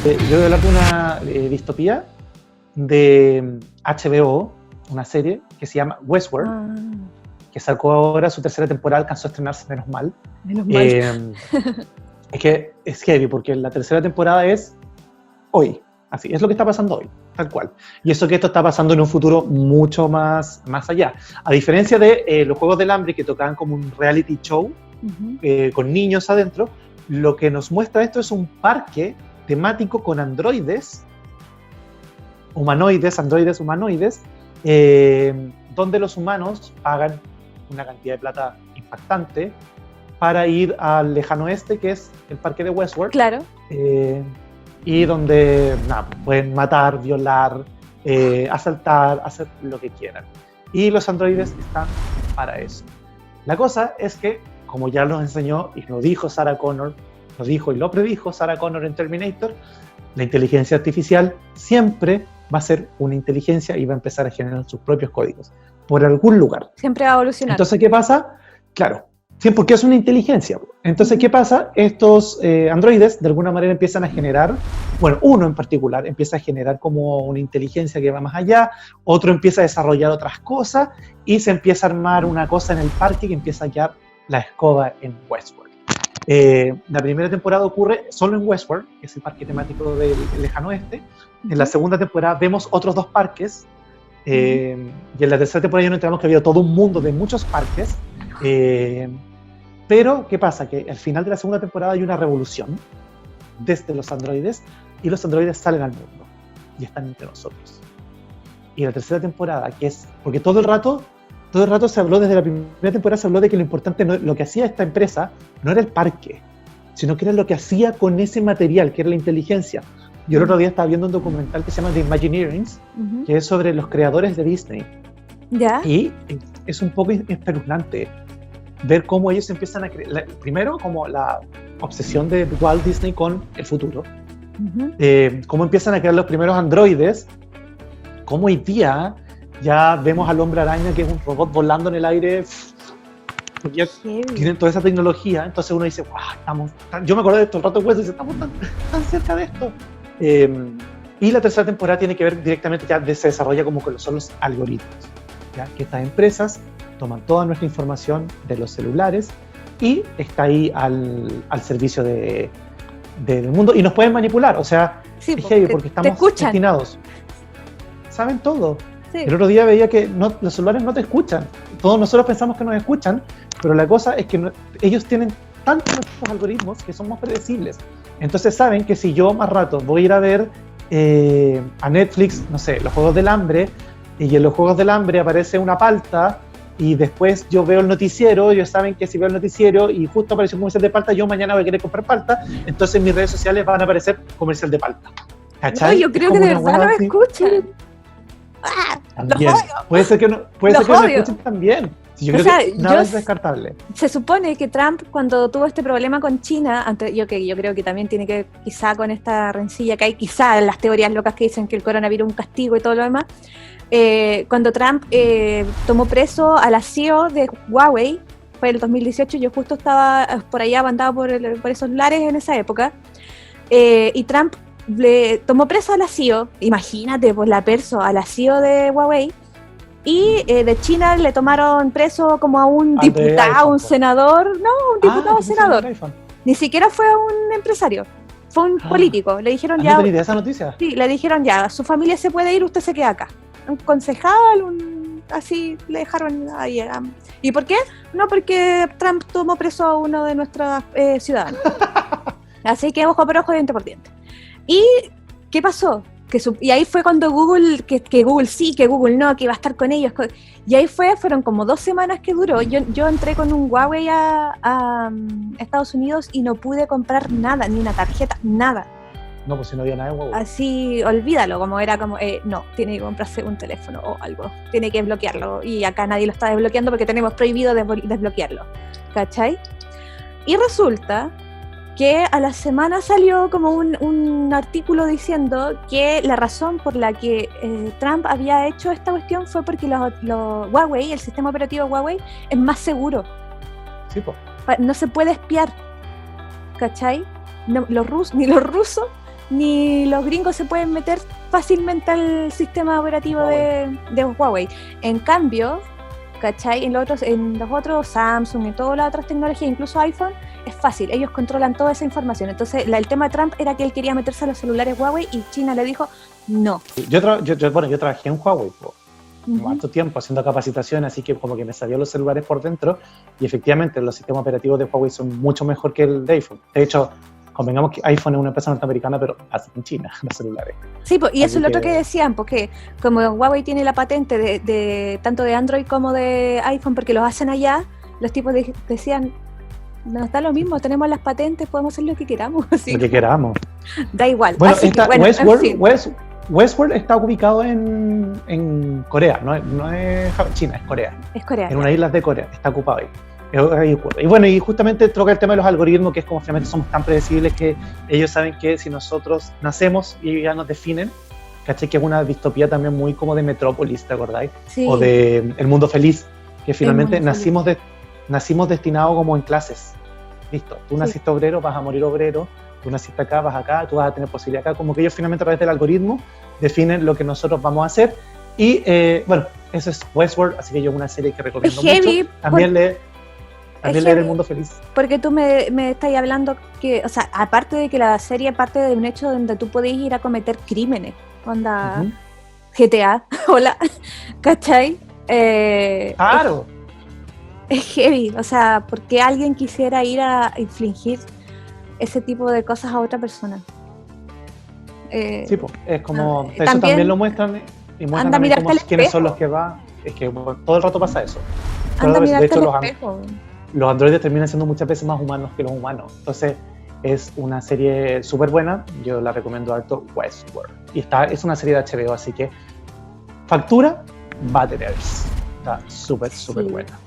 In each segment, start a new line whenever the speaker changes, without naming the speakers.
Yo voy a hablar de una distopía de HBO, una serie que se llama Westworld, que sacó ahora su tercera temporada, alcanzó a estrenarse, menos mal.
Menos mal.
Es que es heavy, porque la tercera temporada es hoy, así, es lo que está pasando hoy, tal cual. Y eso que esto está pasando en un futuro mucho más allá. A diferencia de los Juegos del Hambre, que tocaban como un reality show, con niños adentro, lo que nos muestra esto es un parque temático con androides, humanoides, donde los humanos pagan una cantidad de plata impactante para ir al lejano oeste, que es el parque de Westworld.
Claro.
Y donde pueden matar, violar, asaltar, hacer lo que quieran. Y los androides están para eso. La cosa es que, como ya nos enseñó y lo dijo Sarah Connor, lo dijo y lo predijo Sarah Connor en Terminator, la inteligencia artificial siempre va a ser una inteligencia y va a empezar a generar sus propios códigos por algún lugar.
Siempre va a evolucionar.
Entonces, ¿qué pasa? Claro, sí, porque es una inteligencia. Entonces, ¿qué pasa? Estos androides de alguna manera empiezan a generar, bueno, uno en particular empieza a generar como una inteligencia que va más allá, otro empieza a desarrollar otras cosas y se empieza a armar una cosa en el parque que empieza a quedar la escoba en Westworld. La primera temporada ocurre solo en Westworld, que es el parque temático del lejano oeste. En la segunda temporada vemos otros dos parques, y en la tercera temporada ya nos enteramos que había todo un mundo de muchos parques, pero ¿qué pasa? Que al final de la segunda temporada hay una revolución desde los androides, y los androides salen al mundo y están entre nosotros. Y la tercera temporada, que es, porque todo el rato se habló, desde la primera temporada se habló de que lo importante, lo que hacía esta empresa no era el parque, sino que era lo que hacía con ese material, que era la inteligencia. Yo el otro día estaba viendo un documental que se llama The Imagineers, que es sobre los creadores de Disney.
¿Ya?
Y es un poco espeluznante ver cómo ellos empiezan a crear, primero como la obsesión de Walt Disney con el futuro, cómo empiezan a crear los primeros androides, cómo hoy día ya vemos al Hombre Araña, que es un robot volando en el aire, ya tienen toda esa tecnología. Entonces uno dice, wow, yo me acuerdo de esto el rato después, dice, estamos tan cerca de esto. Y la tercera temporada tiene que ver directamente, ya se desarrolla como que son los algoritmos, ¿ya? Que estas empresas toman toda nuestra información de los celulares y está ahí al servicio del mundo, y nos pueden manipular, o sea,
sí,
es heavy porque estamos destinados. Saben todo. Sí. El otro día veía que los celulares no te escuchan. Todos nosotros pensamos que nos escuchan, pero la cosa es que ellos tienen tantos algoritmos que son más predecibles. Entonces saben que si yo más rato voy a ir a ver a Netflix, no sé, los Juegos del Hambre, y en los Juegos del Hambre aparece una palta, y después yo veo el noticiero, ellos saben que si veo el noticiero y justo aparece un comercial de palta, yo mañana voy a querer comprar palta, entonces en mis redes sociales van a aparecer comercial de palta.
¿Cachai? No, yo creo que de verdad no me escuchan.
También. Puede ser que no escuchen también. Yo creo que nada es descartable.
Se supone que Trump, cuando tuvo este problema con China, yo creo que también tiene que ver quizá con esta rencilla que hay, quizá en las teorías locas que dicen que el coronavirus es un castigo y todo lo demás, cuando Trump tomó preso a la CEO de Huawei, fue el 2018, yo justo estaba por allá, andaba por esos lares en esa época, y Trump le tomó preso a la CEO, imagínate, pues la perso a la CEO de Huawei, y de China le tomaron preso como a un diputado, un senador, senador, ni siquiera fue un empresario, fue un político. Le dijeron ya,
¿no tenía idea esa noticia?
Sí, le dijeron ya, su familia se puede ir, usted se queda acá. Un concejal, así le dejaron ahí. ¿Y por qué? No, porque Trump tomó preso a uno de nuestros ciudadanos. Así que ojo por ojo, diente por diente. ¿Y qué pasó? Y ahí fue cuando Google, que Google sí, que Google no, que iba a estar con ellos. Y ahí fueron como 2 semanas que duró. Yo entré con un Huawei a Estados Unidos y no pude comprar nada, ni una tarjeta, nada.
No, pues si no había nada de Huawei.
Así, olvídalo, como era como, no, tiene que comprarse un teléfono o algo, tiene que desbloquearlo. Y acá nadie lo está desbloqueando porque tenemos prohibido desbloquearlo, ¿cachai? Y resulta que a la semana salió como un artículo diciendo que la razón por la que Trump había hecho esta cuestión fue porque los Huawei, el sistema operativo Huawei, es más seguro.
Sí, pues.
No se puede espiar, ¿cachai? No, ni los rusos ni los gringos se pueden meter fácilmente al sistema operativo de Huawei. En cambio, ¿cachai? En los otros Samsung y todas las otras tecnologías, incluso iPhone, es fácil, ellos controlan toda esa información. Entonces, el tema de Trump era que él quería meterse a los celulares Huawei y China le dijo no.
Yo trabajé en Huawei por mucho tiempo haciendo capacitación, así que como que me salió los celulares por dentro y efectivamente los sistemas operativos de Huawei son mucho mejor que el de iPhone. De hecho, convengamos que iPhone es una empresa norteamericana, pero hace en China los celulares.
Sí, y eso es lo otro que decían, porque como Huawei tiene la patente de tanto de Android como de iPhone, porque los hacen allá, los tipos decían, nos da lo mismo, tenemos las patentes, podemos hacer lo que queramos. Así.
Lo que queramos.
Da igual.
Bueno, Westworld está ubicado en Corea, no es China, es Corea.
Es Corea.
En una isla de Corea, está ocupado ahí. Y bueno, y justamente toca el tema de los algoritmos, que es como finalmente somos tan predecibles que ellos saben que si nosotros nacemos y ya nos definen, ¿cachai? Que es una distopía también muy como de Metrópolis, ¿te acordáis?
Sí.
O de El Mundo Feliz, que finalmente nacimos destinados como en clases. Listo, tú naciste obrero, vas a morir obrero, tú naciste acá, vas acá, tú vas a tener posibilidad acá, como que ellos finalmente a través del algoritmo definen lo que nosotros vamos a hacer. Y bueno, eso es Westworld, así que yo es una serie que recomiendo mucho. También leer El Mundo Feliz.
Porque tú me estás hablando que, o sea, aparte de que la serie parte de un hecho donde tú podés ir a cometer crímenes, onda GTA, hola, ¿cachai?
Claro.
Es heavy, o sea, ¿por qué alguien quisiera ir a infligir ese tipo de cosas a otra persona?
Sí, pues, es como, eso también lo muestran y muestran también quiénes son los que van. Es que todo el rato pasa eso.
De hecho,
los androides terminan siendo muchas veces más humanos que los humanos. Entonces, es una serie súper buena. Yo la recomiendo alto, Westworld. Y es una serie de HBO, así que factura va a tener. Está súper buena.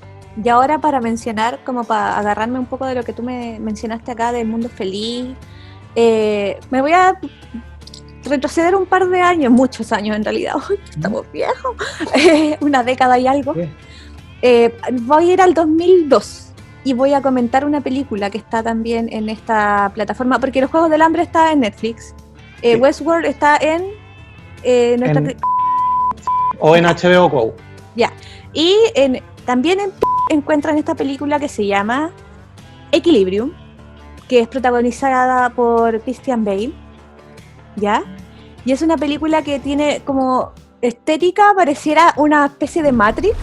Y ahora para mencionar, como para agarrarme un poco de lo que tú me mencionaste acá del mundo feliz, me voy a retroceder un par de años, muchos años en realidad. Uy, estamos viejos. Una década y algo. Voy a ir al 2002 y voy a comentar una película que está también en esta plataforma, porque Los Juegos del Hambre está en Netflix. Westworld está en
o en HBO Go.
Ya. Y también encuentran esta película que se llama Equilibrium, que es protagonizada por Christian Bale, ¿ya? Y es una película que tiene como estética, pareciera una especie de Matrix,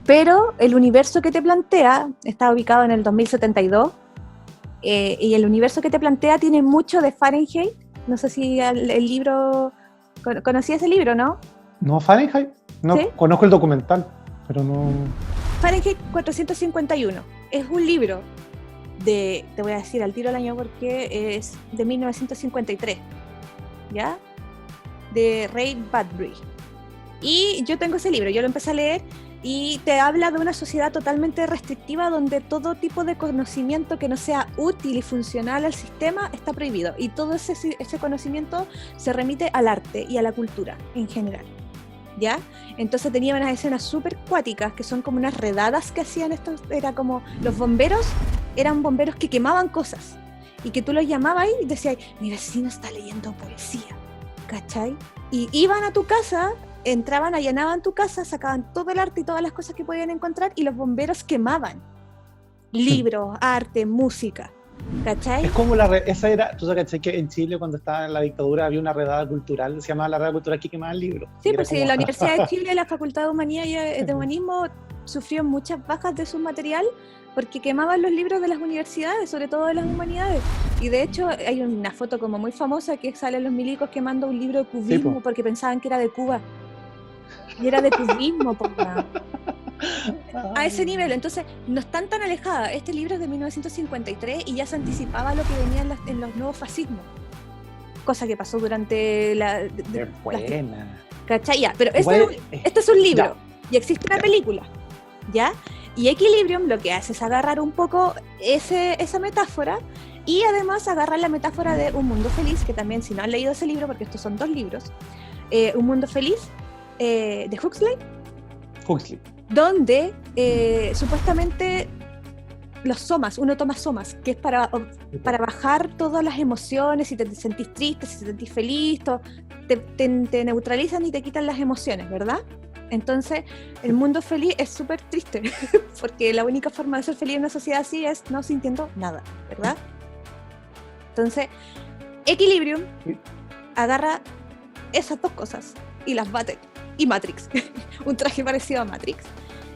pero el universo que te plantea está ubicado en el 2072, y el universo que te plantea tiene mucho de Fahrenheit. No sé si el libro, ¿conocí ese libro, no?
No, Fahrenheit, no, ¿sí? Conozco el documental, pero no...
Fahrenheit 451 es un libro te voy a decir al tiro el año porque es de 1953, ¿ya? De Ray Bradbury. Y yo tengo ese libro, yo lo empecé a leer y te habla de una sociedad totalmente restrictiva donde todo tipo de conocimiento que no sea útil y funcional al sistema está prohibido, y todo ese conocimiento se remite al arte y a la cultura en general, ¿ya? Entonces tenía unas escenas súper cuáticas que son como unas redadas que hacían estos, era como los bomberos, eran bomberos que quemaban cosas y que tú los llamabas y decías, mi vecino está leyendo poesía, ¿cachai? Y iban a tu casa, entraban, allanaban tu casa, sacaban todo el arte y todas las cosas que podían encontrar y los bomberos quemaban libros, arte, música, ¿cachai?
Es como esa era, tú sabes que en Chile cuando estaba en la dictadura había una redada cultural, se llamaba la redada cultural que quemaban libros.
Sí, pues sí, la Universidad de Chile, la Facultad de Humanidad y de Humanismo sufrió muchas bajas de su material porque quemaban los libros de las universidades, sobre todo de las humanidades. Y de hecho hay una foto como muy famosa que salen los milicos quemando un libro de cubismo, sí, porque pensaban que era de Cuba. Y era de cubismo, porra. A ese nivel, entonces no están tan alejadas. Este libro es de 1953 y ya se anticipaba lo que venía en los nuevos fascismos, cosa que pasó durante
buena.
¿Cachai? Ya, pero este es un libro, ya. Y existe una película, ¿ya? Y Equilibrium lo que hace es agarrar un poco esa metáfora y además agarrar la metáfora de Un Mundo Feliz, que también, si no han leído ese libro, porque estos son 2 libros, Un Mundo Feliz, de Huxley, donde supuestamente los somas, uno toma somas, que es para bajar todas las emociones, si te sentís triste, si te sentís feliz, te neutralizan y te quitan las emociones, ¿verdad? Entonces, el mundo feliz es súper triste, porque la única forma de ser feliz en una sociedad así es no sintiendo nada, ¿verdad? Entonces, Equilibrium agarra esas dos cosas y las bate, y Matrix, un traje parecido a Matrix,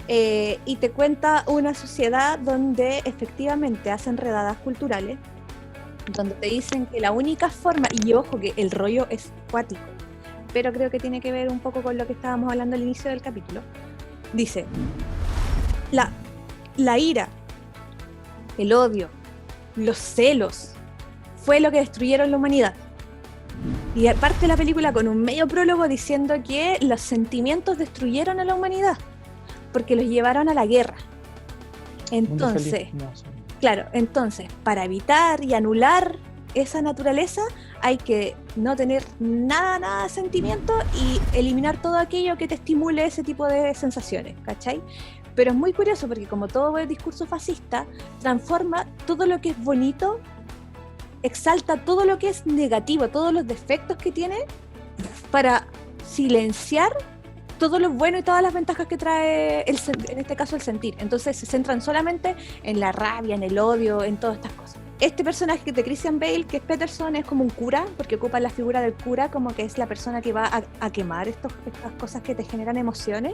y te cuenta una sociedad donde efectivamente hacen redadas culturales, donde te dicen que la única forma, y ojo que el rollo es cuático, pero creo que tiene que ver un poco con lo que estábamos hablando al inicio del capítulo. Dice, la ira, el odio, los celos, fue lo que destruyeron la humanidad. Y aparte la película con un medio prólogo diciendo que los sentimientos destruyeron a la humanidad, porque los llevaron a la guerra. Entonces, claro, entonces, para evitar y anular esa naturaleza, hay que no tener nada de sentimiento y eliminar todo aquello que te estimule ese tipo de sensaciones, ¿cachai? Pero es muy curioso porque como todo el discurso fascista, transforma todo lo que es bonito, exalta todo lo que es negativo, todos los defectos que tiene, para silenciar todo lo bueno y todas las ventajas que trae, en este caso, el sentir. Entonces se centran solamente en la rabia, en el odio, en todas estas cosas. Este personaje de Christian Bale, que es Peterson, es como un cura, porque ocupa la figura del cura como que es la persona que va a quemar estas cosas que te generan emociones.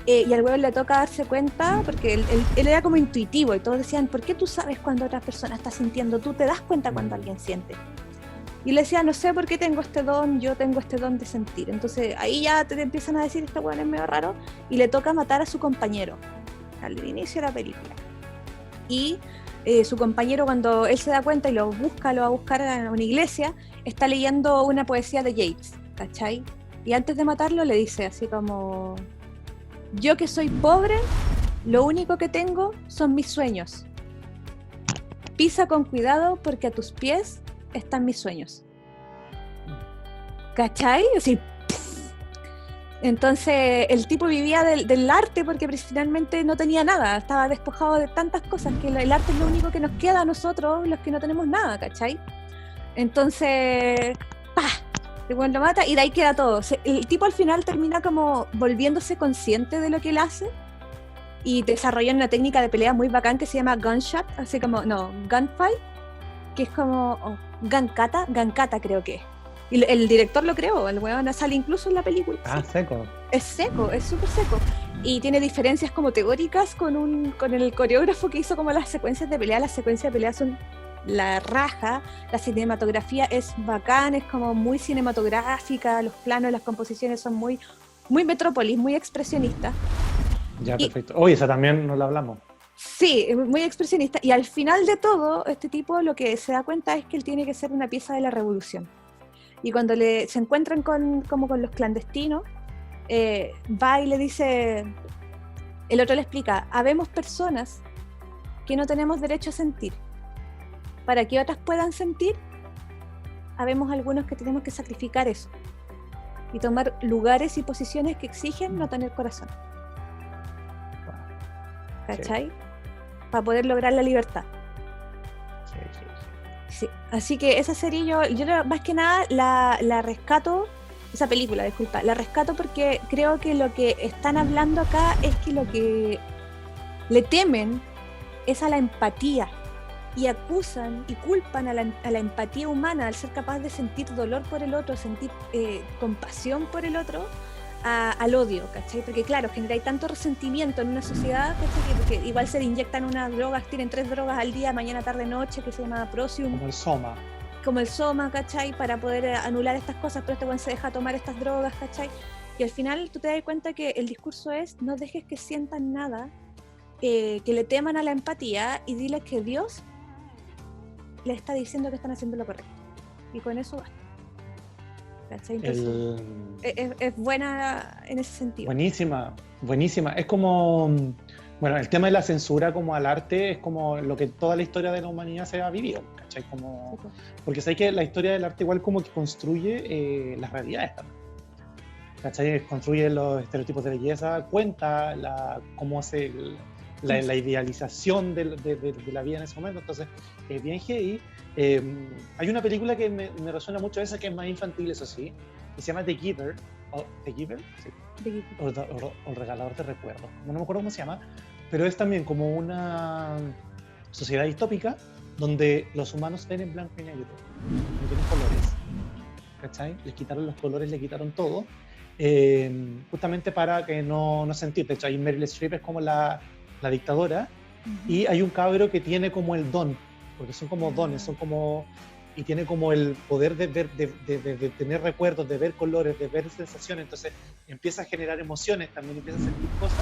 Y al huevo le toca darse cuenta, porque él era como intuitivo, y todos decían, ¿por qué tú sabes cuando otra persona está sintiendo? Tú te das cuenta cuando alguien siente. Y le decía, no sé por qué tengo este don, yo tengo este don de sentir. Entonces ahí ya te empiezan a decir, este hueón es medio raro, y le toca matar a su compañero, al inicio de la película. Y su compañero, cuando él se da cuenta y lo va a buscar a una iglesia, está leyendo una poesía de Yeats, ¿cachai? Y antes de matarlo le dice así como, yo que soy pobre, lo único que tengo son mis sueños. Pisa con cuidado porque a tus pies están mis sueños. ¿Cachai? Así, entonces el tipo vivía del arte porque finalmente no tenía nada, estaba despojado de tantas cosas que el arte es lo único que nos queda a nosotros, los que no tenemos nada, ¿cachai? Entonces, ¡pah! Lo mata y de ahí queda todo. El tipo al final termina como volviéndose consciente de lo que él hace y desarrolla una técnica de pelea muy bacán que se llama gunshot, así como, no, gunfight, que es como gankata creo que es. Y el director lo creó, el weón sale incluso en la película.
Seco.
Es seco, es súper seco. Y tiene diferencias como teóricas con el coreógrafo que hizo como las secuencias de pelea. Las secuencias de pelea son la raja, la cinematografía es bacán, es como muy cinematográfica, los planos, las composiciones son muy, muy Metrópolis, muy expresionistas.
Ya, perfecto. Oye, esa también nos la hablamos.
Sí, muy expresionista. Y al final de todo, este tipo lo que se da cuenta es que él tiene que ser una pieza de la revolución. Y cuando se encuentran con los clandestinos, va y le dice, el otro le explica, habemos personas que no tenemos derecho a sentir. Para que otras puedan sentir, habemos algunos que tenemos que sacrificar eso y tomar lugares y posiciones que exigen no tener corazón. ¿Cachai? Sí. Para poder lograr la libertad. Sí. Así que esa serie yo más que nada la rescato, esa película, disculpa, la rescato porque creo que lo que están hablando acá es que lo que le temen es a la empatía y acusan y culpan a la empatía humana, al ser capaz de sentir dolor por el otro, sentir compasión por el otro, al odio, ¿cachai? Porque claro, hay tanto resentimiento en una sociedad, ¿cachai? Porque igual se le inyectan unas drogas, tienen 3 drogas al día, mañana, tarde, noche, que se llama Prosium. Como el Soma, ¿cachai? Para poder anular estas cosas, pero este buen se deja tomar estas drogas, ¿cachai? Y al final tú te das cuenta que el discurso es, no dejes que sientan nada, que le teman a la empatía y diles que Dios le está diciendo que están haciendo lo correcto. Y con eso basta. Entonces, es buena en ese sentido.
Buenísima. Es como, bueno, el tema de la censura como al arte es como lo que toda la historia de la humanidad se ha vivido, ¿cachai? Como, porque sabes que la historia del arte igual como que construye las realidades también, ¿cachai? Construye los estereotipos de belleza, cuenta cómo la idealización de la vida en ese momento, entonces es bien heavy. Hay una película que me resuena mucho esa, que es más infantil, eso sí, que se llama The Giver, ¿The Giver? Sí.
The Giver.
O el regalador de recuerdos, no me acuerdo cómo se llama, pero es también como una sociedad distópica donde los humanos ven en blanco y negro, no tienen colores, ¿cachai? Les quitaron los colores, les quitaron todo, justamente para que no sentir. De hecho, ahí Meryl Streep es como la dictadora, y hay un cabro que tiene como el don, porque son como dones, son como, y tiene como el poder de ver, de tener recuerdos, de ver colores, de ver sensaciones, entonces empieza a generar emociones, también empieza a sentir cosas,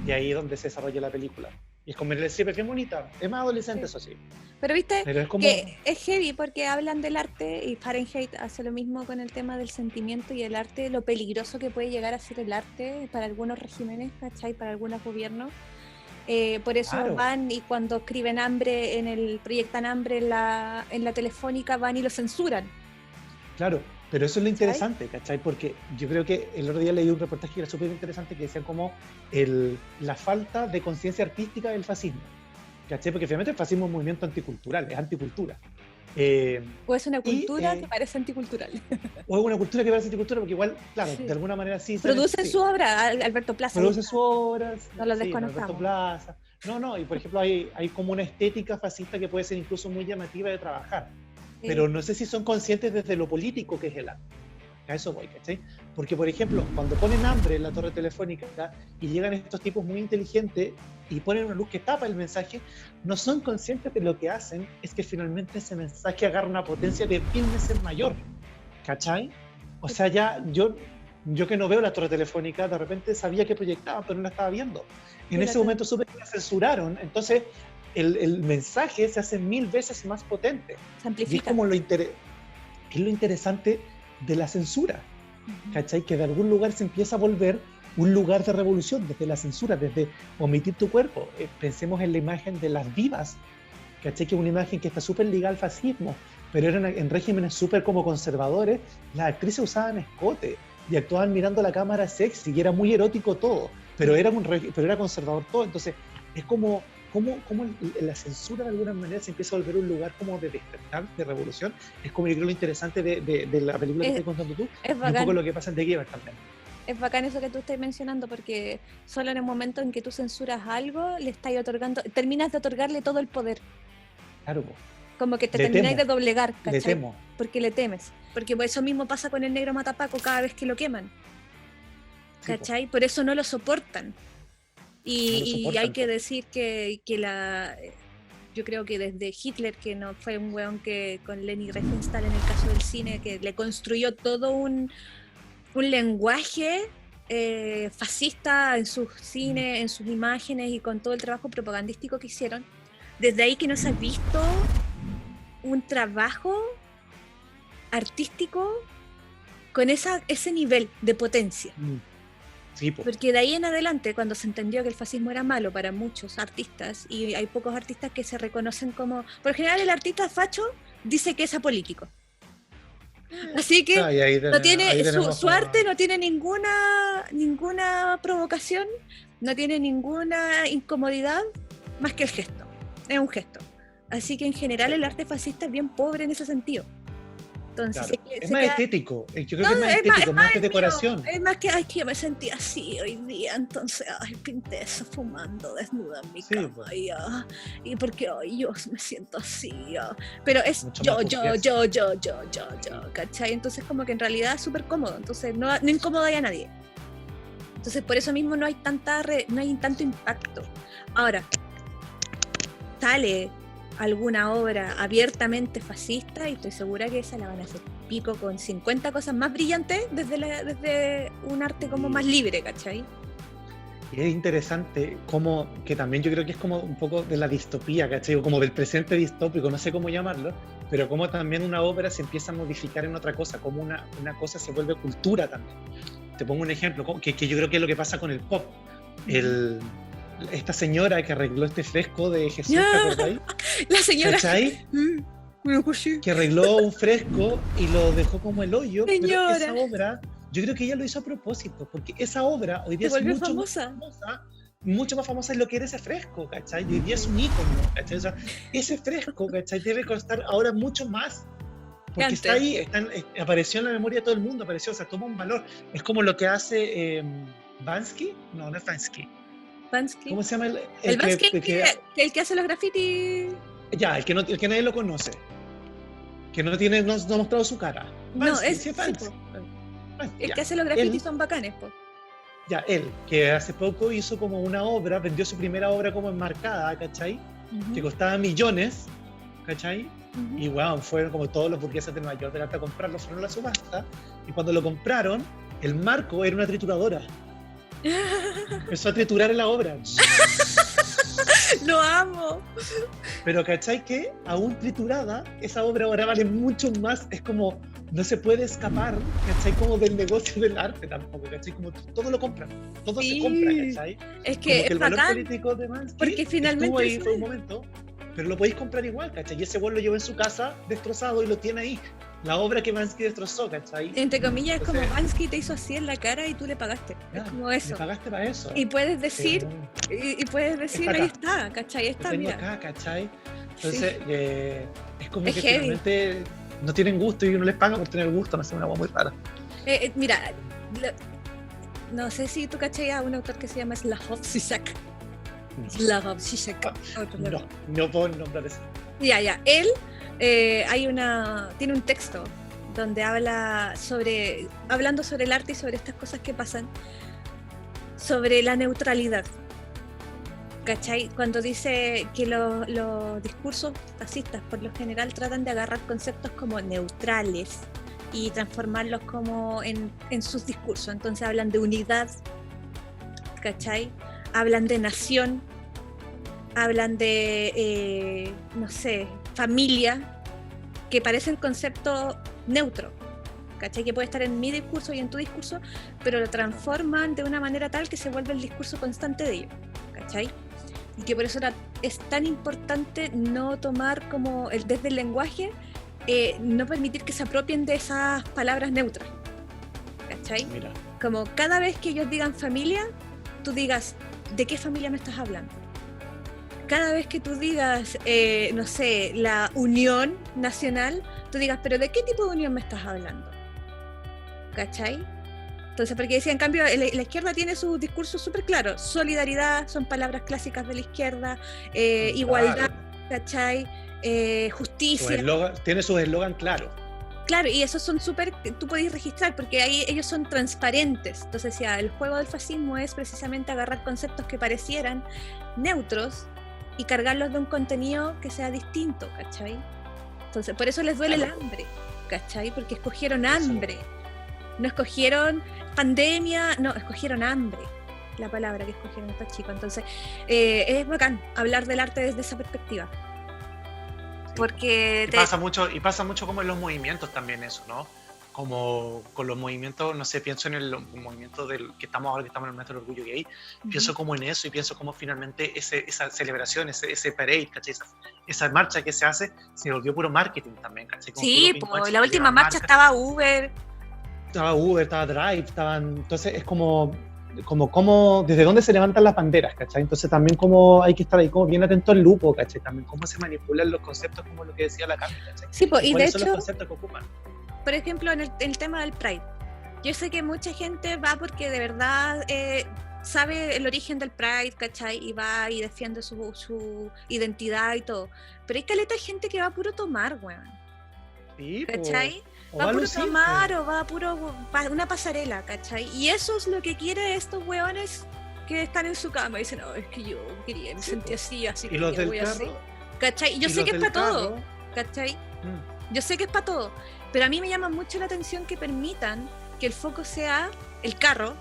y ahí es donde se desarrolla la película. Y es como Meryl Streep, que es bonita, es más adolescente, sí. Eso sí.
Pero viste,
pero es como...
que es heavy porque hablan del arte, y Fahrenheit hace lo mismo con el tema del sentimiento y el arte, lo peligroso que puede llegar a ser el arte para algunos regímenes, ¿cachai? Para algunos gobiernos. Por eso claro. Van y cuando escriben hambre, proyectan hambre en la telefónica, van y lo censuran.
Claro, pero eso es lo interesante, ¿cachai? Porque yo creo que el otro día leí un reportaje que era súper interesante, que decía como la falta de conciencia artística del fascismo, ¿cachai? Porque finalmente el fascismo es un movimiento anticultural, es anticultura.
O es una cultura que parece anticultural.
O es una cultura que parece anticultura, porque igual, claro, sí. De alguna manera sí.
Produce su obra, Alberto Plaza.
Produce su obra,
no lo desconozcamos.
Alberto Plaza. No, y por ejemplo hay como una estética fascista que puede ser incluso muy llamativa de trabajar. Sí. Pero no sé si son conscientes desde lo político que es el arte. A eso voy, ¿cachai? Porque, por ejemplo, cuando ponen hambre en la torre telefónica y llegan estos tipos muy inteligentes y ponen una luz que tapa el mensaje, no son conscientes de lo que hacen, es que finalmente ese mensaje agarra una potencia de 1000 veces mayor, ¿cachai? O sea, ya yo que no veo la torre telefónica, de repente sabía que proyectaba, pero no la estaba viendo. En ese momento supe que la censuraron, entonces el mensaje se hace 1000 veces más potente.
Se amplifica.
Y es como lo interesante de la censura, ¿cachai? Que de algún lugar se empieza a volver un lugar de revolución, desde la censura, desde omitir tu cuerpo. Pensemos en la imagen de las divas, ¿cachai? Que es una imagen que está súper ligada al fascismo, pero eran en regímenes súper como conservadores, las actrices usaban escote y actuaban mirando la cámara sexy, y era muy erótico todo, pero era conservador todo, entonces es como la censura de alguna manera se empieza a volver un lugar como de despertar, de revolución. Es como yo creo lo interesante de la película que estás contando tú, y un poco lo que pasa en The Giver también.
Es bacán eso que tú estás mencionando, porque solo en el momento en que tú censuras algo, le estás terminas de otorgarle todo el poder.
Claro.
Como que te termináis de doblegar, ¿cachai?
Le temo.
Porque le temes. Porque eso mismo pasa con el negro matapaco cada vez que lo queman. ¿Cachai? Sí, por eso no lo soportan. Y hay que decir que yo creo que desde Hitler, que no fue un weón que con Leni Riefenstahl en el caso del cine, que le construyó todo un lenguaje fascista en sus cines, en sus imágenes y con todo el trabajo propagandístico que hicieron, desde ahí que no se ha visto un trabajo artístico con ese nivel de potencia.
Sí,
porque de ahí en adelante, cuando se entendió que el fascismo era malo para muchos artistas, y hay pocos artistas que se reconocen como... Por lo general el artista facho dice que es apolítico. Así que su arte no tiene ninguna provocación, no tiene ninguna incomodidad más que el gesto. Es un gesto. Así que en general el arte fascista es bien pobre en ese sentido. Entonces,
claro. Es más estético, yo creo que es más estético, más que decoración.
Es más que, que yo me sentí así hoy día, entonces, pinté eso fumando desnuda en mi cama, pues. Y porque hoy yo me siento así, pero es mucho yo, ¿cachai? Entonces como que en realidad es súper cómodo, entonces no incomoda a nadie. Entonces por eso mismo no hay tanto impacto. Ahora, sale alguna obra abiertamente fascista y estoy segura que esa la van a hacer pico con 50 cosas más brillantes desde un arte como más libre, ¿cachai?
Y es interesante como que también yo creo que es como un poco de la distopía, ¿cachai? O como del presente distópico, no sé cómo llamarlo, pero como también una obra se empieza a modificar en otra cosa, como una cosa se vuelve cultura también. Te pongo un ejemplo, que yo creo que es lo que pasa con el pop. Esta señora que arregló este fresco de Jesús, ¿te acordáis?
La señora,
¿cachai? Que arregló un fresco y lo dejó como el hoyo,
señora.
Pero esa obra, yo creo que ella lo hizo a propósito, porque esa obra hoy día es mucho más famosa mucho más famosa es lo que era ese fresco, ¿cachai? Y hoy día es un ícono, ¿cachai? O sea, ese fresco, ¿cachai? Debe costar ahora mucho más. Porque está ahí, apareció en la memoria de todo el mundo, apareció, o sea, toma un valor. Es como lo que hace Bansky. No, no es Bansky.
Bansky.
¿Cómo se llama?
El Bansky, el que hace los grafitis.
Ya, el que nadie lo conoce. Que no ha mostrado su cara. Bansky,
es Bansky. El que hace los grafitis son bacanes, po.
Ya, él, que hace poco hizo como una obra, vendió su primera obra como enmarcada, ¿cachai? Que costaba millones, ¿cachai? Y bueno, fueron como todos los burgueses de Nueva York de arte a comprarlo, fueron a la subasta, y cuando lo compraron, el marco era una trituradora. Empezó a triturar en la obra.
¡Lo amo!
Pero ¿cachai que aún triturada, esa obra ahora vale mucho más? Es como, no se puede escapar, ¿cachai? Como del negocio del arte tampoco, ¿cachai? Como todo lo compran, todo se compra, ¿cachai?
Es que
el valor político de Bansky
porque finalmente
estuvo ahí fue un momento, pero lo podéis comprar igual, ¿cachai? Y ese güey lo llevó en su casa destrozado y lo tiene ahí. La obra que Bansky destrozó, ¿cachai?
Entre comillas, entonces, es como Bansky te hizo así en la cara y tú le pagaste.
Ya,
es como eso.
Le pagaste para eso.
Y puedes decir, ahí está, ¿cachai? Está,
lo tengo
mira.
acá, ¿cachai? Entonces, es como
es
que
heavy.
finalmente no tienen gusto y uno les paga por tener gusto, no sé, una cosa muy rara.
Mira, no sé si tú cachai a un autor que se llama Slavoj Žižek. Slavoj Žižek.
No puedo nombrar eso.
Ya, él tiene un texto donde hablando sobre el arte y sobre estas cosas que pasan, sobre la neutralidad, ¿cachai? Cuando dice que los discursos fascistas por lo general tratan de agarrar conceptos como neutrales y transformarlos como en sus discursos, entonces hablan de unidad, ¿cachai? Hablan de nación, hablan de, no sé, familia, que parecen conceptos neutros, ¿cachai? Que puede estar en mi discurso y en tu discurso, pero lo transforman de una manera tal que se vuelve el discurso constante de ellos, ¿cachai? Y que por eso es tan importante no tomar como desde el lenguaje, no permitir que se apropien de esas palabras neutras, ¿cachai?
Mira.
Como cada vez que ellos digan familia, tú digas, ¿de qué familia me estás hablando? Cada vez que tú digas, no sé, la unión nacional, tú digas, ¿pero de qué tipo de unión me estás hablando? ¿Cachai? Entonces, porque decía, en cambio, la izquierda tiene su discurso súper claro. Solidaridad, son palabras clásicas de la izquierda, igualdad, ¿cachai? Justicia.
Tiene sus eslogan claros.
Claro, y esos son súper, tú podés registrar, porque ahí ellos son transparentes. Entonces, decía, el juego del fascismo es precisamente agarrar conceptos que parecieran neutros y cargarlos de un contenido que sea distinto, ¿cachai? Entonces, por eso les duele el hambre, ¿cachai? Porque escogieron hambre. No escogieron pandemia, no, escogieron hambre, la palabra que escogieron estos chicos. Entonces, es bacán hablar del arte desde esa perspectiva. Porque
pasa mucho como en los movimientos también eso, ¿no? Como con los movimientos, no sé, pienso en el movimiento que estamos ahora, que estamos en el mes del orgullo gay, pienso como en eso y pienso como finalmente esa celebración, ese parade, ¿cachai? Esa marcha que se hace, se volvió puro marketing también, ¿cachai? Como
sí, pues la última marcha estaba Uber, estaba
Drive, entonces es como desde dónde se levantan las banderas, ¿cachai? Entonces también como hay que estar ahí como bien atento al lupo, ¿cachai? También cómo se manipulan los conceptos, como lo que decía la Cami, ¿cachai?
Sí, pues, y de hecho,
son los conceptos que ocupan?
Por ejemplo, en el tema del Pride, yo sé que mucha gente va porque de verdad sabe el origen del Pride, ¿cachai? Y va y defiende su identidad y todo, pero hay caleta de gente que va a puro tomar, weón.
Sí,
¿cachai? Va a puro tomar o va a puro una pasarela, ¿cachai? Y eso es lo que quieren estos weones que están en su cama y dicen, no, es que yo quería, me sentí así que
los
yo voy así, ¿cachai? Y yo sé que es para todo, ¿cachai? Yo sé que es para todo, pero a mí me llama mucho la atención que permitan que el foco sea el carro,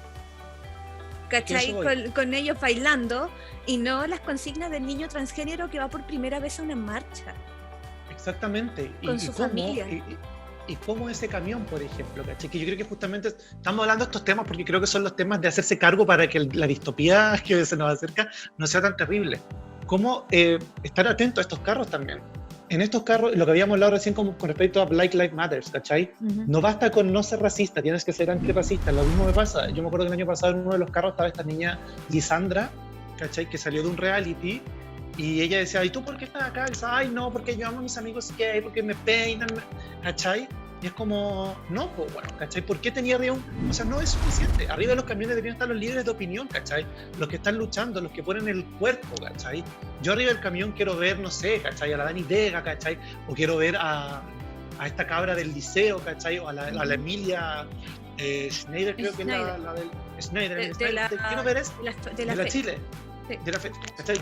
¿cachai? Con ellos bailando y no las consignas del niño transgénero que va por primera vez a una marcha.
Exactamente.
Con su familia.
Y cómo ese camión, por ejemplo, ¿cachai? Que yo creo que justamente estamos hablando de estos temas porque creo que son los temas de hacerse cargo para que la distopía que se nos acerca no sea tan terrible. Cómo estar atento a estos carros también. En estos carros, lo que habíamos hablado recién con respecto a Black Lives Matter, ¿cachai? No basta con no ser racista, tienes que ser antirracista. Lo mismo me pasa. Yo me acuerdo que el año pasado en uno de los carros estaba esta niña Lisandra, ¿cachai? Que salió de un reality y ella decía, ¿y tú por qué estás acá? Y dice, ay, no, porque yo amo a mis amigos gay, porque me peinan, ¿cachai? Y es como, no, pues bueno, ¿cachai? ¿Por qué tenía arriba o sea, no es suficiente. Arriba de los camiones deberían estar los líderes de opinión, ¿cachai? Los que están luchando, los que ponen el cuerpo, ¿cachai? Yo arriba del camión quiero ver, no sé, ¿cachai? A la Dani Vega, ¿cachai? O quiero ver a esta cabra del liceo, ¿cachai? O a la Emilia Schneider, creo que es la del Schneider. Quiero ver eso, de la Chile. Sí.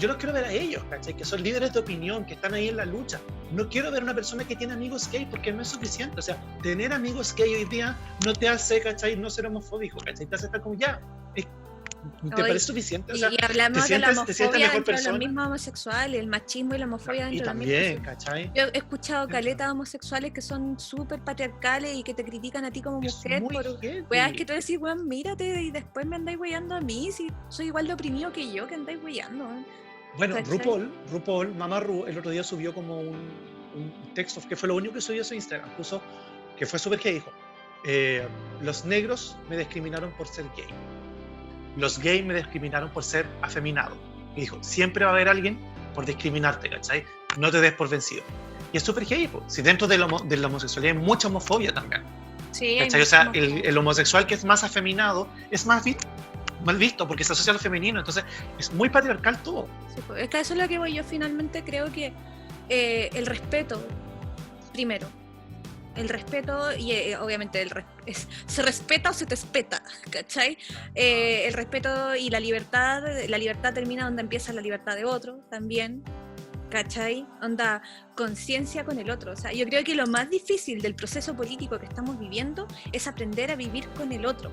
Yo los quiero ver a ellos, ¿cachai? Que son líderes de opinión, que están ahí en la lucha. No quiero ver una persona que tiene amigos gay porque no es suficiente. O sea, tener amigos gay hoy día no te hace, ¿cachai? No ser homofóbico, ¿cachai? Te hace estar como ya. ¿Te parece suficiente? O sea,
y hablamos de la homofobia dentro de los mismos homosexuales, el machismo y la homofobia dentro de los mismos.
¿cachai?
Yo he escuchado caletas homosexuales que son súper patriarcales y que te critican a ti como mujer por weas que tú decís, weón, mírate, y después me andáis weyando a mí, si soy igual de oprimido que yo, que andáis weyando.
Bueno, RuPaul, Mamá Ru, el otro día subió como un texto, que fue lo único que subió a su Instagram, puso, que fue súper gay, dijo, los negros me discriminaron por ser gay. Los gays me discriminaron por ser afeminado. Y dijo, siempre va a haber alguien por discriminarte, ¿cachai? No te des por vencido. Y es súper gay, si dentro de la homosexualidad hay mucha homofobia también.
Sí,
¿cachai? O sea, el homosexual que es más afeminado es más mal visto porque se asocia a lo femenino, entonces es muy patriarcal todo.
Sí, pues, es que eso es lo que voy yo finalmente, creo que el respeto, primero. El respeto, y obviamente se respeta o se te espeta, ¿cachai? El respeto y la libertad termina donde empieza la libertad de otro también, ¿cachai? Onda, conciencia con el otro. O sea, yo creo que lo más difícil del proceso político que estamos viviendo es aprender a vivir con el otro.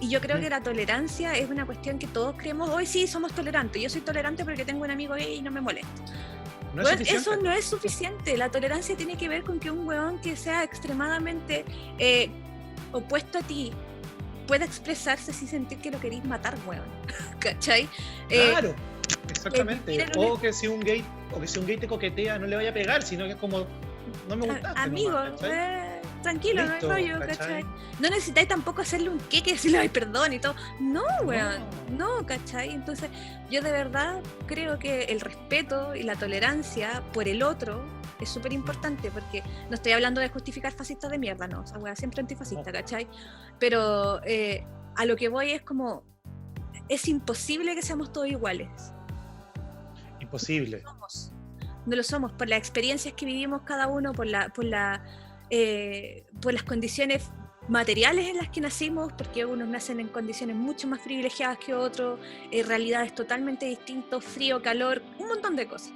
Y yo creo que la tolerancia es una cuestión que todos creemos, hoy sí somos tolerantes, yo soy tolerante porque tengo un amigo gay y no me molesta. No bueno, eso no es suficiente. La tolerancia tiene que ver con que un weón que sea extremadamente opuesto a ti pueda expresarse sin sentir que lo querís matar, weón. ¿Cachai?
Claro, exactamente. O que si un gay te coquetea, no le vaya a pegar, sino que es como, no me gusta.
Amigo, tranquilo, listo, no hay rollo, ¿cachai? No necesitáis tampoco hacerle un queque y decirle, ay, perdón y todo. No, weón, no, ¿cachai? Entonces, yo de verdad creo que el respeto y la tolerancia por el otro es súper importante, porque no estoy hablando de justificar fascistas de mierda, no, o sea, weón, siempre antifascista, ¿cachai? Pero a lo que voy es como, es imposible que seamos todos iguales.
Imposible.
No lo somos, por las experiencias que vivimos cada uno, por las condiciones materiales en las que nacimos, porque unos nacen en condiciones mucho más privilegiadas que otros, realidades totalmente distintas, frío, calor, un montón de cosas.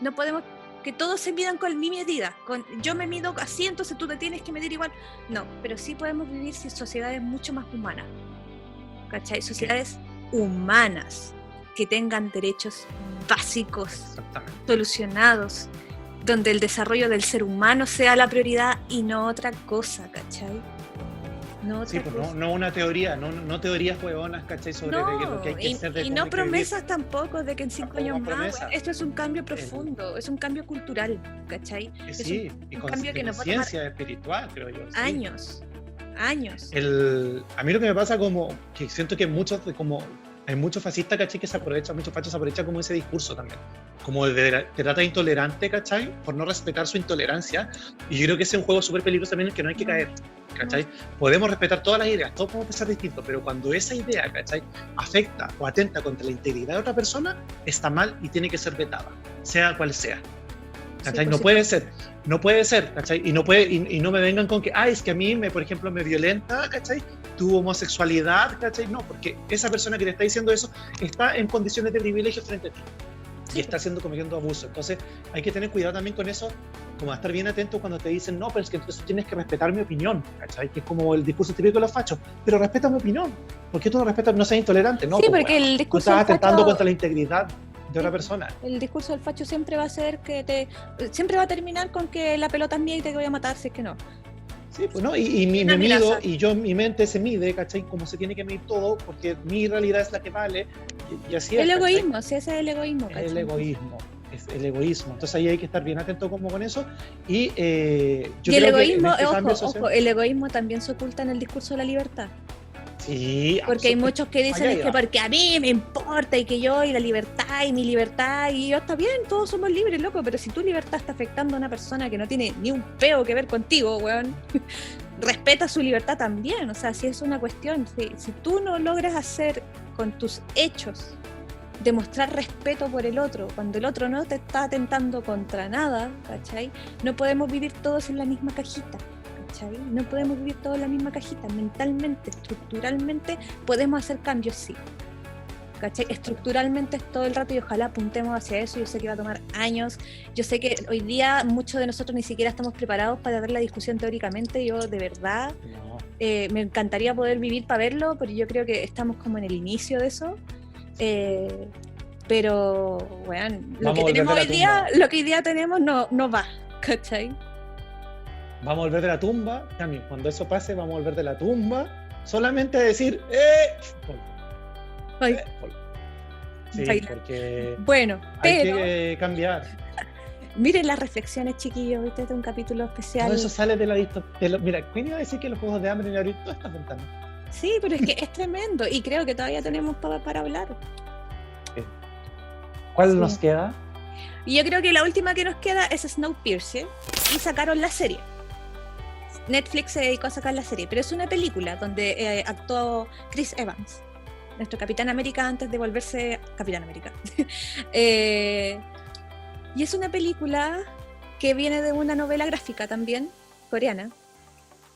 No podemos que todos se midan con mi medida, yo me mido así, entonces tú te tienes que medir igual. No, pero sí podemos vivir sociedades mucho más humanas, ¿cachai? Sociedades humanas que tengan derechos básicos solucionados, donde el desarrollo del ser humano sea la prioridad y no otra cosa, ¿cachai? No otra cosa.
No una teoría, no teorías huevonas, ¿cachai? Sobre lo que hay que hacer.
Y no promesas tampoco de que en 5 años más, esto es un cambio profundo, es un cambio cultural, ¿cachai?
Sí,
es un cambio que nos va a
tomar espiritual, creo yo.
Años.
A mí lo que me pasa que siento que hay muchos fascistas, ¿cachai? Que muchos fachos se aprovechan como ese discurso también. Como te trata de intolerante, ¿cachai? Por no respetar su intolerancia. Y yo creo que ese es un juego súper peligroso también en el que no hay que caer, ¿cachai? Podemos respetar todas las ideas, todos podemos pensar distinto, pero cuando esa idea, ¿cachai? Afecta o atenta contra la integridad de otra persona, está mal y tiene que ser vetada, sea cual sea. ¿Cachai? Sí, no puede ser, ¿cachai? Y no me vengan con que, es que a mí, por ejemplo, me violenta, ¿cachai? Tu homosexualidad, ¿cachai? No, porque esa persona que te está diciendo eso está en condiciones de privilegio frente a ti. Sí. Y está cometiendo abuso. Entonces, hay que tener cuidado también con eso, como a estar bien atento cuando te dicen, no, pero es que entonces tienes que respetar mi opinión, ¿cachai? Que es como el discurso típico de los fachos. Pero respeta mi opinión. ¿Por qué tú no respetas, no seas intolerante? No,
sí, porque el discurso
tú estás atentando contra la integridad de una persona.
El discurso del facho siempre va a ser siempre va a terminar con que la pelota es mía y te voy a matar si es que no.
Sí, pues no, y me mido, y mi mente se mide, ¿cachai? Como se tiene que medir todo, porque mi realidad es la que vale, y así
el egoísmo, sí, ese es el egoísmo, ¿cachai?
Es el egoísmo, entonces ahí hay que estar bien atento como con eso, y yo
el egoísmo, ojo, el egoísmo también se oculta en el discurso de la libertad.
Sí,
porque hay muchos que dicen es que porque a mí me importa y que yo y la libertad y mi libertad y yo, está bien, todos somos libres, loco, pero si tu libertad está afectando a una persona que no tiene ni un peo que ver contigo, weón, respeta su libertad también. O sea, si es una cuestión, si tú no logras hacer con tus hechos demostrar respeto por el otro, cuando el otro no te está atentando contra nada, ¿cachai? No podemos vivir todos en la misma cajita, ¿cachai? No podemos vivir todos en la misma cajita. Mentalmente, estructuralmente, podemos hacer cambios, sí, ¿cachai? Estructuralmente es todo el rato y ojalá apuntemos hacia eso. Yo sé que va a tomar años, yo sé que hoy día muchos de nosotros ni siquiera estamos preparados para ver la discusión teóricamente. Yo de verdad me encantaría poder vivir para verlo, pero yo creo que estamos como en el inicio de eso. Pero bueno, lo que tenemos hoy día, lo que hoy día tenemos no va, ¿cachai?
Vamos a volver de la tumba, también cuando eso pase vamos a volver de la tumba solamente a decir sí, porque
bueno,
hay que cambiar.
Miren las reflexiones, chiquillos, ¿viste? Este es un capítulo especial.
Todo eso sale de la distopía. Mira, ¿quién iba a decir que los juegos de hambre y abrir todas estas ventanas?
Sí, pero es que es tremendo y creo que todavía tenemos para hablar.
¿Cuál nos queda?
Y yo creo que la última que nos queda es Snowpiercer y sacaron la serie. Netflix se dedicó a sacar la serie, pero es una película donde actuó Chris Evans, nuestro Capitán América antes de volverse Capitán América. Y es una película que viene de una novela gráfica también, coreana,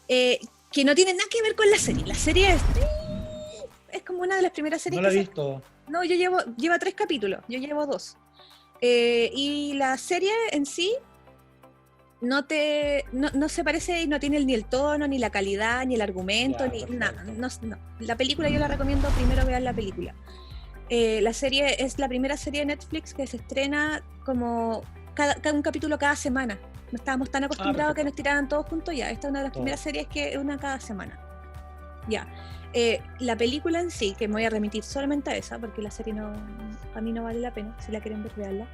que no tiene nada que ver con la serie. La serie es como una de las primeras series.
No la he visto.
No, lleva 3 capítulos, yo llevo 2. Y la serie en sí no se parece y no tiene ni el tono, ni la calidad, ni el argumento, ni nada. No. La película yo la recomiendo, primero vean la película. La serie es la primera serie de Netflix que se estrena como un capítulo cada semana. No estábamos tan acostumbrados a que nos tiraran todos juntos ya. Esta es una de las primeras series que es una cada semana. Ya. La película en sí, que me voy a remitir solamente a esa, porque la serie a mí no vale la pena, si la quieren ver, veanla.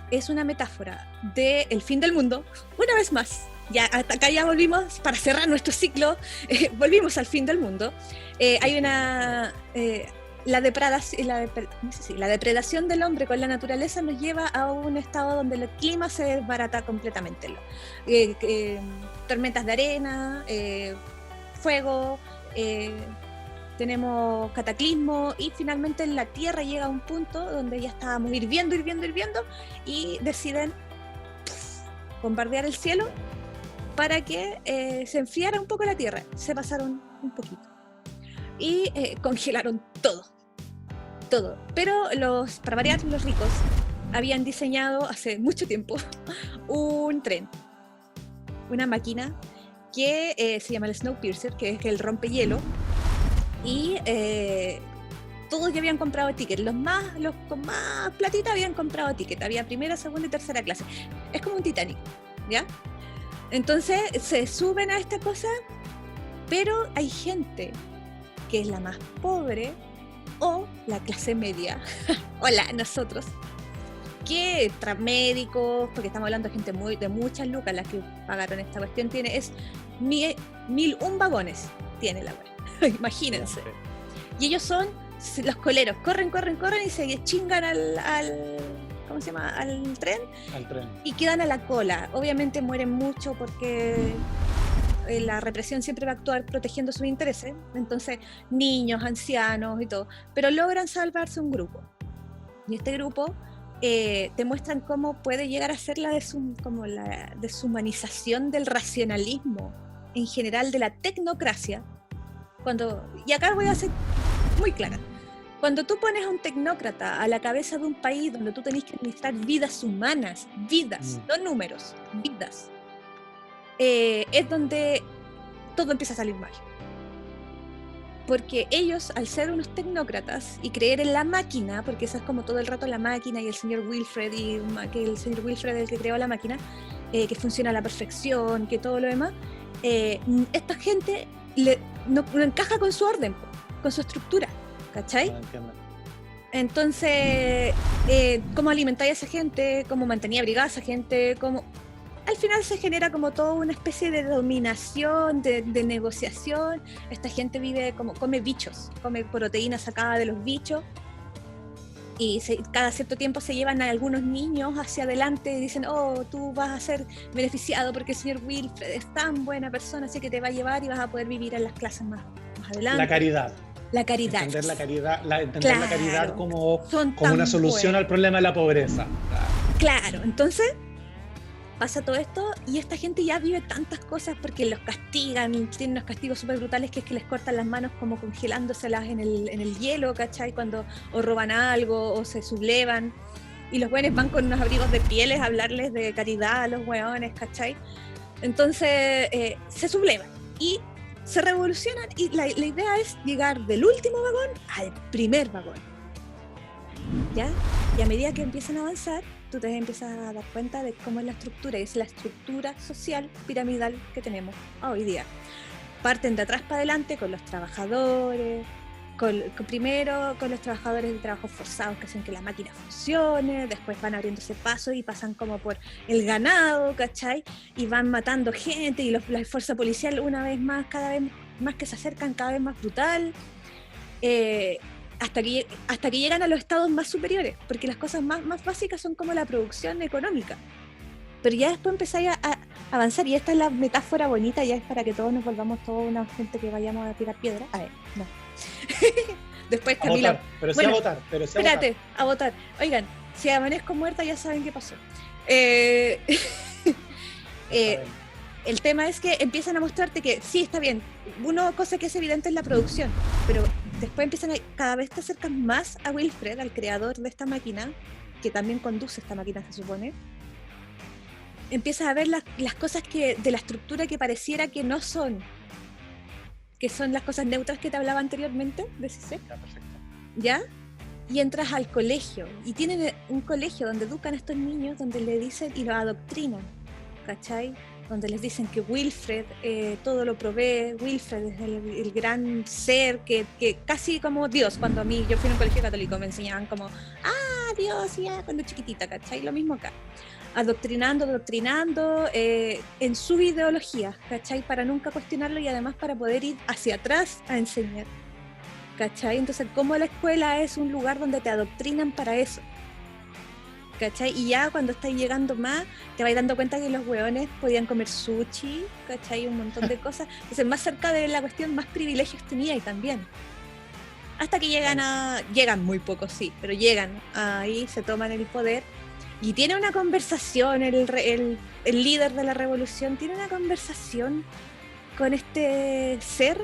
Es una metáfora del fin del mundo, una vez más. Ya, hasta acá ya volvimos, para cerrar nuestro ciclo, volvimos al fin del mundo. Hay una... la depredación del hombre con la naturaleza nos lleva a un estado donde el clima se desbarata completamente. Tormentas de arena, fuego, tenemos cataclismo y finalmente la Tierra llega a un punto donde ya estábamos hirviendo y deciden bombardear el cielo para que se enfriara un poco la Tierra. Se pasaron un poquito y congelaron todo. Pero para variar, los ricos habían diseñado hace mucho tiempo un tren, una máquina que se llama el Snowpiercer, que es el rompehielo, y todos ya habían comprado ticket. Los con más platita habían comprado ticket. Había primera, segunda y tercera clase. Es como un Titanic, ¿ya? Entonces se suben a esta cosa, pero hay gente que es la más pobre o la clase media, hola, nosotros, que tras médicos, porque estamos hablando de gente de muchas lucas, las que pagaron esta cuestión, es 1001 vagones, tiene la web, imagínense. Y ellos son los coleros, corren y se chingan al ¿cómo se llama? Al tren, y quedan a la cola. Obviamente mueren mucho porque la represión siempre va a actuar protegiendo sus intereses, entonces niños, ancianos y todo, pero logran salvarse un grupo. Y este grupo te muestran cómo puede llegar a ser la deshumanización del racionalismo en general, de la tecnocracia. Y acá voy a ser muy clara. Cuando tú pones a un tecnócrata a la cabeza de un país donde tú tenés que administrar vidas humanas, no números, vidas, es donde todo empieza a salir mal. Porque ellos, al ser unos tecnócratas y creer en la máquina, porque eso es como todo el rato la máquina y el señor Wilfred, que el señor Wilfred es el que creó la máquina, que funciona a la perfección, que todo lo demás, esta gente no encaja con su orden, con su estructura, ¿cachai? Entonces, ¿cómo alimentáis a esa gente? ¿Cómo mantenía abrigada a esa gente? al final se genera como toda una especie de dominación, de negociación. Esta gente come bichos, come proteínas sacadas de los bichos, y cada cierto tiempo se llevan a algunos niños hacia adelante y dicen, oh, tú vas a ser beneficiado porque el señor Wilfred es tan buena persona, así que te va a llevar y vas a poder vivir en las clases más adelante.
La caridad.
La caridad.
Entender la caridad,
claro,
la caridad como una solución al problema de la pobreza.
Claro, entonces pasa todo esto y esta gente ya vive tantas cosas porque los castigan, tienen unos castigos súper brutales, que es que les cortan las manos como congelándoselas en el hielo, ¿cachai? Cuando o roban algo o se sublevan, y los buenos van con unos abrigos de pieles a hablarles de caridad a los hueones, ¿cachai? Entonces se sublevan y se revolucionan, y la idea es llegar del último vagón al primer vagón, ¿ya? Y a medida que empiezan a avanzar, tú te empiezas a dar cuenta de cómo es la estructura, y es la estructura social piramidal que tenemos hoy día. Parten de atrás para adelante con los trabajadores, primero con los trabajadores de trabajos forzados que hacen que la máquina funcione, después van abriéndose paso y pasan como por el ganado, ¿cachai? Y van matando gente, y la fuerza policial una vez más, cada vez más que se acercan, cada vez más brutal. Hasta que llegan a los estados más superiores, porque las cosas más básicas son como la producción económica. Pero ya después empezáis a avanzar, y esta es la metáfora bonita, ya es para que todos nos volvamos toda una gente que vayamos a tirar piedra. A ver, no. Después Camila...
A votar, pero sí a votar.
Espérate, a votar. Oigan, si amanezco muerta ya saben qué pasó. El tema es que empiezan a mostrarte que sí, está bien, una cosa que es evidente es la producción, pero después empiezan cada vez te acercas más a Wilfred, al creador de esta máquina, que también conduce esta máquina, se supone. Empiezas a ver las cosas de la estructura que pareciera que no son, que son las cosas neutras que te hablaba anteriormente de CICE. ¿Ya? Y entras al colegio, y tienen un colegio donde educan a estos niños, donde le dicen y los adoctrinan, ¿cachai? Donde les dicen que Wilfred todo lo provee, Wilfred es el gran ser que casi como Dios. Cuando yo fui a un colegio católico me enseñaban como, Dios, ya, cuando chiquitita, ¿cachai? Lo mismo acá. Adoctrinando en su ideología, ¿cachai? Para nunca cuestionarlo, y además para poder ir hacia atrás a enseñar, ¿cachai? Entonces, como la escuela es un lugar donde te adoctrinan para eso, ¿cachai? Y ya cuando estás llegando más, te vas dando cuenta que los hueones podían comer sushi, ¿cachai? Un montón de cosas. Entonces, más cerca de la cuestión, más privilegios tenía y también. Hasta que llegan muy pocos, sí, pero llegan ahí, se toman el poder, y tiene una conversación, el líder de la revolución tiene una conversación con este ser.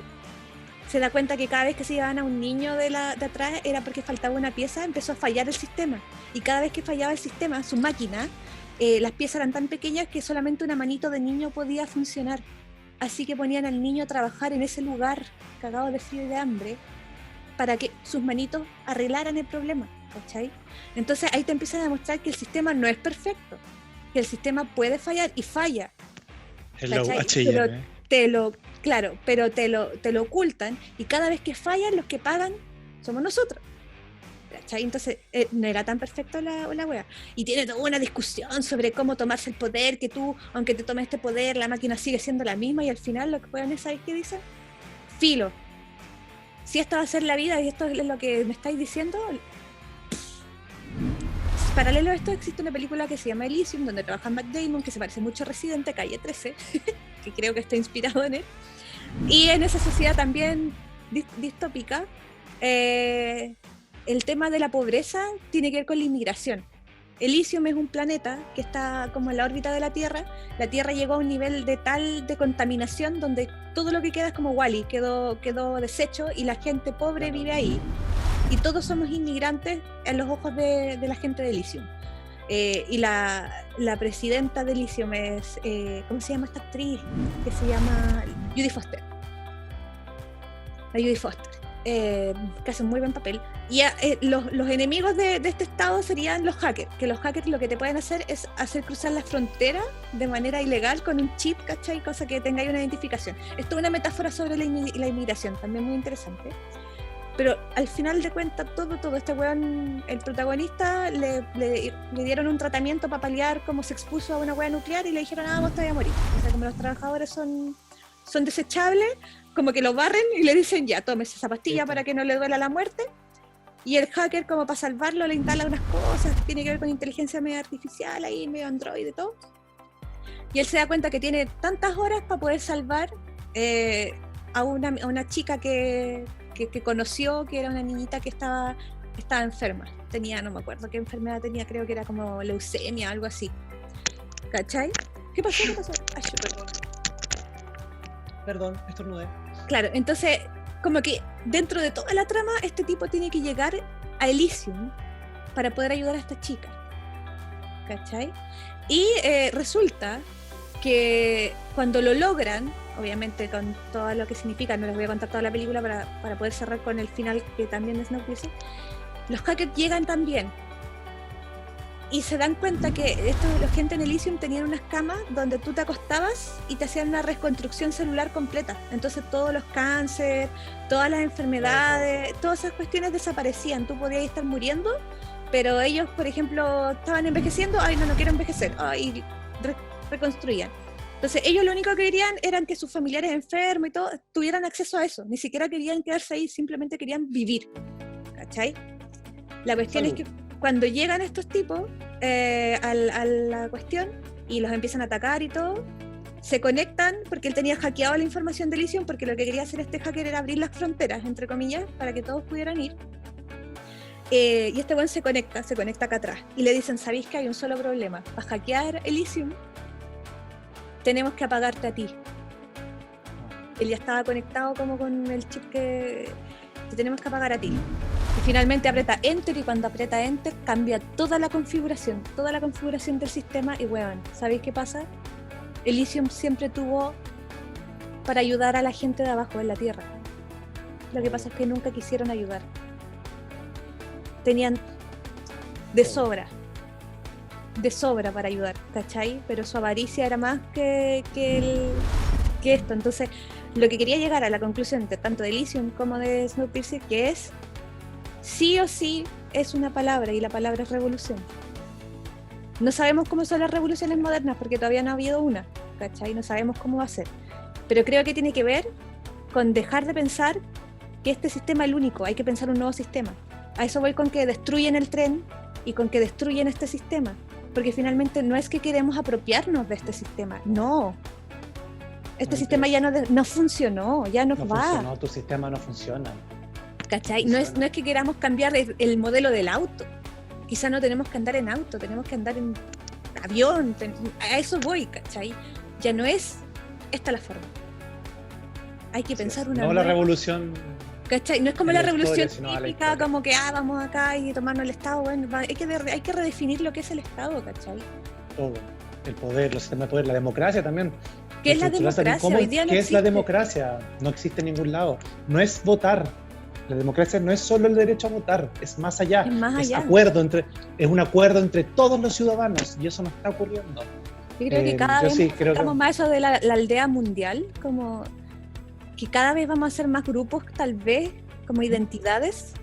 Se da cuenta que cada vez que se llevaban a un niño de atrás era porque faltaba una pieza, empezó a fallar el sistema. Y cada vez que fallaba el sistema, su máquina, las piezas eran tan pequeñas que solamente una manito de niño podía funcionar. Así que ponían al niño a trabajar en ese lugar, cagado de frío y de hambre, para que sus manitos arreglaran el problema, ¿cachai? Entonces ahí te empiezan a demostrar que el sistema no es perfecto, que el sistema puede fallar y falla.
Hello, H&M.
Claro, pero te lo ocultan, y cada vez que fallan, los que pagan somos nosotros, ¿cachai? Entonces no era tan perfecto la wea. Y tiene toda una discusión sobre cómo tomarse el poder, que tú, aunque te tomes este poder, la máquina sigue siendo la misma, y al final lo que pueden es, ¿sabes qué dicen? Filo. Si esto va a ser la vida y esto es lo que me estáis diciendo. Paralelo a esto existe una película que se llama Elysium, donde trabaja Matt Damon, que se parece mucho a Residente, Calle 13, que creo que está inspirado en él. Y en esa sociedad también distópica, el tema de la pobreza tiene que ver con la inmigración. Elysium es un planeta que está como en la órbita de la Tierra. La Tierra llegó a un nivel de contaminación donde todo lo que queda es como Wall-E, quedó deshecho, y la gente pobre vive ahí. Y todos somos inmigrantes en los ojos de la gente de Elysium. Y la presidenta de Elysium es, ¿cómo se llama esta actriz? Que se llama Judy Foster. La Judy Foster. Que hace un muy buen papel. Y los enemigos de este estado serían los hackers, que los hackers lo que te pueden hacer es hacer cruzar la frontera de manera ilegal con un chip, ¿cachai? Cosa que tenga ahí una identificación. Esto es una metáfora sobre la inmigración, también muy interesante. pero al final de cuentas todo este weón, el protagonista, le dieron un tratamiento para paliar cómo se expuso a una weá nuclear y le dijeron, vos te vas a morir. O sea, como los trabajadores son desechables, como que lo barren y le dicen, ya, tómese esa pastilla para que no le duela la muerte. Y el hacker, como para salvarlo, le instala unas cosas que tiene que ver con inteligencia medio artificial, ahí medio android y todo. Y él se da cuenta que tiene tantas horas para poder salvar a una chica que conoció, que era una niñita que estaba enferma. Tenía, no me acuerdo qué enfermedad tenía, creo que era como leucemia, algo así. ¿Cachai? ¿Qué pasó? Ay,
Perdón, estornudé.
Claro, entonces, como que dentro de toda la trama, este tipo tiene que llegar a Elysium para poder ayudar a esta chica. ¿Cachai? Y resulta que cuando lo logran, obviamente con todo lo que significa, no les voy a contar toda la película para poder cerrar con el final que también es Snowpiercer, los hackers llegan también y se dan cuenta que la gente en Elysium tenían unas camas donde tú te acostabas y te hacían una reconstrucción celular completa. Entonces todos los cánceres, todas las enfermedades, todas esas cuestiones desaparecían. Tú podías estar muriendo, pero ellos, por ejemplo, estaban envejeciendo, no quiero envejecer, y reconstruían. Entonces ellos lo único que querían eran que sus familiares enfermos y todo tuvieran acceso a eso. Ni siquiera querían quedarse ahí, simplemente querían vivir. ¿Cachai? La cuestión es que cuando llegan estos tipos a la cuestión y los empiezan a atacar y todo, se conectan porque él tenía hackeado la información de Elysium, porque lo que quería hacer este hacker era abrir las fronteras, entre comillas, para que todos pudieran ir. Y este buen se conecta acá atrás y le dicen, ¿sabéis que hay un solo problema? Para hackear Elysium tenemos que apagarte a ti. Él ya estaba conectado como con el chip que te tenemos que apagar a ti. Y finalmente aprieta Enter, y cuando aprieta Enter cambia toda la configuración del sistema. Y weón, ¿sabéis qué pasa? Elysium siempre tuvo para ayudar a la gente de abajo en la Tierra. Lo que pasa es que nunca quisieron ayudar. Tenían de sobra para ayudar, ¿cachai? Pero su avaricia era más que esto. Entonces, lo que quería llegar a la conclusión de tanto de Elysium como de Snowpiercer, que es sí o sí es una palabra, y la palabra es revolución. No sabemos cómo son las revoluciones modernas porque todavía no ha habido una, ¿cachai? No sabemos cómo va a ser. Pero creo que tiene que ver con dejar de pensar que este sistema es el único, hay que pensar un nuevo sistema. A eso voy con que destruyen el tren y con que destruyen este sistema, porque finalmente no es que queremos apropiarnos de este sistema, no. Este sistema ya no funcionó, ya no va.
Funcionó, tu sistema no funciona.
¿Cachai? No es que queramos cambiar el modelo del auto. Quizá no tenemos que andar en auto, tenemos que andar en avión. A eso voy, ¿cachai? Ya no es esta la forma. Hay que pensar una
nueva. No la revolución.
¿Cachai? No es como la revolución típica, como que vamos acá y tomarnos el Estado. Bueno, hay que redefinir lo que es el Estado, ¿cachai?
Todo. El poder, los sistemas de poder, la democracia también.
¿Qué es la democracia? Hoy día no existe.
¿Qué es la democracia? No existe en ningún lado. No es votar. La democracia no es solo el derecho a votar, es más allá. Es un acuerdo entre todos los ciudadanos, y eso no está ocurriendo.
Yo creo que cada vez estamos más eso de la aldea mundial, como que cada vez vamos a hacer más grupos, tal vez, como identidades,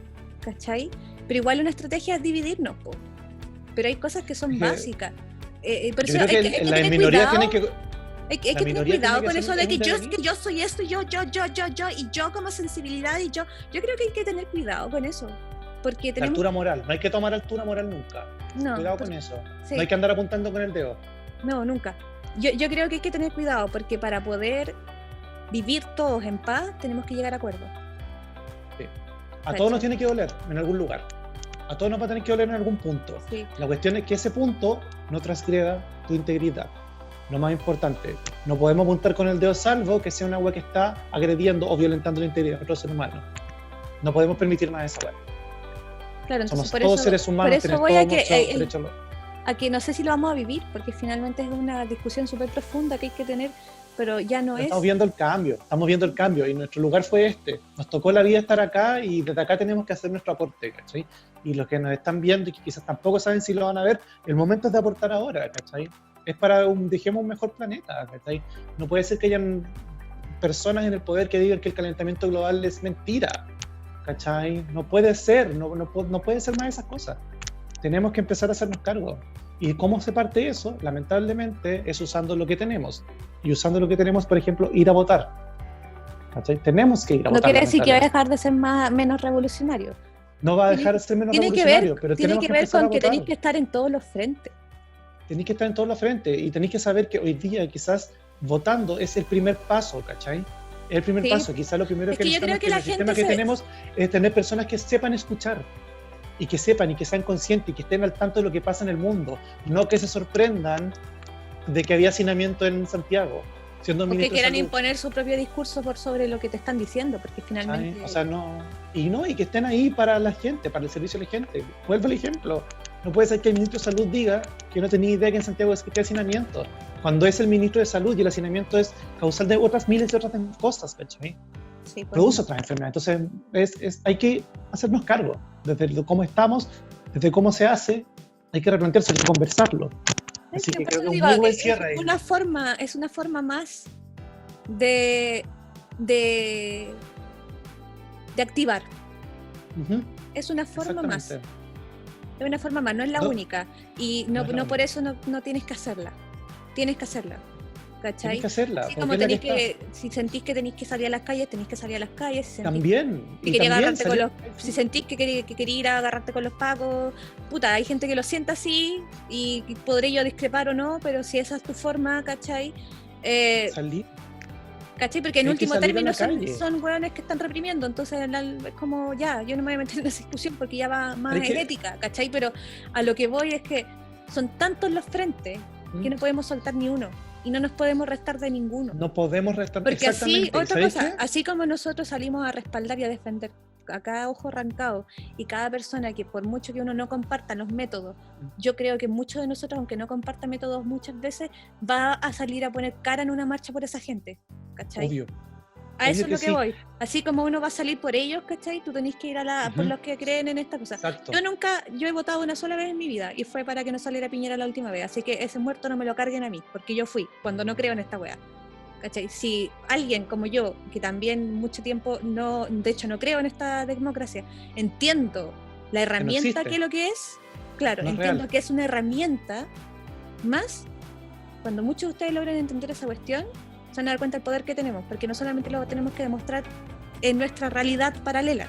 ¿cachai? Pero igual una estrategia es dividirnos, po. Pero hay cosas que son básicas. Por eso hay que tener cuidado. Hay que tener cuidado con eso de que yo soy esto, y yo como sensibilidad, y yo creo que hay que tener cuidado con eso. Porque tenemos...
Altura moral, no hay que tomar altura moral nunca. No, cuidado con eso. Sí. No hay que andar apuntando con el dedo.
No, nunca. Yo creo que hay que tener cuidado, porque para poder vivir todos en paz tenemos que llegar a acuerdos.
Sí. A todos nos tiene que doler en algún lugar. A todos nos va a tener que doler en algún punto. Sí. La cuestión es que ese punto no transgreda tu integridad. Lo más importante, no podemos apuntar con el dedo salvo que sea una wea que está agrediendo o violentando la integridad de otro ser humano. No podemos permitir más esa wea.
Claro, entonces
somos todos seres humanos.
Por eso voy a que no sé si lo vamos a vivir, porque finalmente es una discusión súper profunda que hay que tener, pero ya no es...
Estamos viendo el cambio, y nuestro lugar fue este. Nos tocó la vida estar acá, y desde acá tenemos que hacer nuestro aporte, ¿cachai? Y los que nos están viendo y que quizás tampoco saben si lo van a ver, el momento es de aportar ahora, ¿cachai? Es para dejemos un mejor planeta, ¿cachai? No puede ser que hayan personas en el poder que digan que el calentamiento global es mentira, ¿cachai? No puede ser, no puede ser más de esas cosas. Tenemos que empezar a hacernos cargo. ¿Y cómo se parte eso? Lamentablemente es usando lo que tenemos. Y usando lo que tenemos, por ejemplo, ir a votar. ¿Cachai? Tenemos que ir a votar.
No quiere decir que va a dejar de ser menos revolucionario.
No va a dejar de ser menos revolucionario, pero
tiene que ver con que tenéis que estar en todos los frentes.
Tenéis que estar en todos los frentes y tenéis que saber que hoy día quizás votando es el primer paso, ¿cachai? El primer paso, quizás lo primero que necesitamos en el sistema que tenemos es tener personas que sepan escuchar y que sepan y que sean conscientes y que estén al tanto de lo que pasa en el mundo, no que se sorprendan de que había hacinamiento en Santiago.
O que quieran imponer su propio discurso por sobre lo que te están diciendo, porque finalmente...
¿sabes? O sea, y que estén ahí para la gente, para el servicio de la gente. Vuelvo al ejemplo. No puede ser que el ministro de Salud diga que no tenía idea que en Santiago existía hacinamiento, cuando es el ministro de Salud y el hacinamiento es causal de otras miles de otras cosas, ¿cachai? Sí, produce otras enfermedades. Entonces, hay que hacernos cargo. Desde cómo estamos, desde cómo se hace, hay que replantearse, hay que conversarlo. Así que creo que un muy buen cierre ahí.
Es una forma más de activar. Es una forma más. Es una forma más, no es la única. Y no por eso no tienes que hacerla. Tienes que hacerla. ¿Cachai?
Tienes que hacerla.
Sí, como si sentís que tenéis que salir a las calles, tenéis que salir a las calles. Si
también.
Si sentís que queréis ir a agarrarte con los pacos, puta, hay gente que lo sienta así y podré yo discrepar o no, pero si esa es tu forma, ¿cachai?
Salir.
¿Cachai? Porque en último término son hueones que están reprimiendo, entonces es como ya, yo no me voy a meter en esa discusión porque ya va más en ética, ¿cachai? Pero a lo que voy es que son tantos los frentes que no podemos soltar ni uno. Y no nos podemos restar de ninguno.
No podemos restar.
Porque así, otra cosa, así como nosotros salimos a respaldar y a defender a cada ojo arrancado y cada persona que por mucho que uno no comparta los métodos, yo creo que muchos de nosotros, aunque no comparta métodos muchas veces, va a salir a poner cara en una marcha por esa gente, ¿cachai?
Obvio.
A eso es lo que voy. Así como uno va a salir por ellos, ¿cachai? Tú tenés que ir por los que creen en esta cosa.
Exacto.
Yo he votado una sola vez en mi vida y fue para que no saliera Piñera la última vez. Así que ese muerto no me lo carguen a mí, porque yo fui, cuando no creo en esta wea. ¿Cachai? Si alguien como yo, que también mucho tiempo de hecho no creo en esta democracia, entiendo la herramienta que es lo que es, claro, no entiendo que es una herramienta más, cuando muchos de ustedes logran entender esa cuestión, se van a dar cuenta del poder que tenemos, porque no solamente lo tenemos que demostrar en nuestra realidad paralela,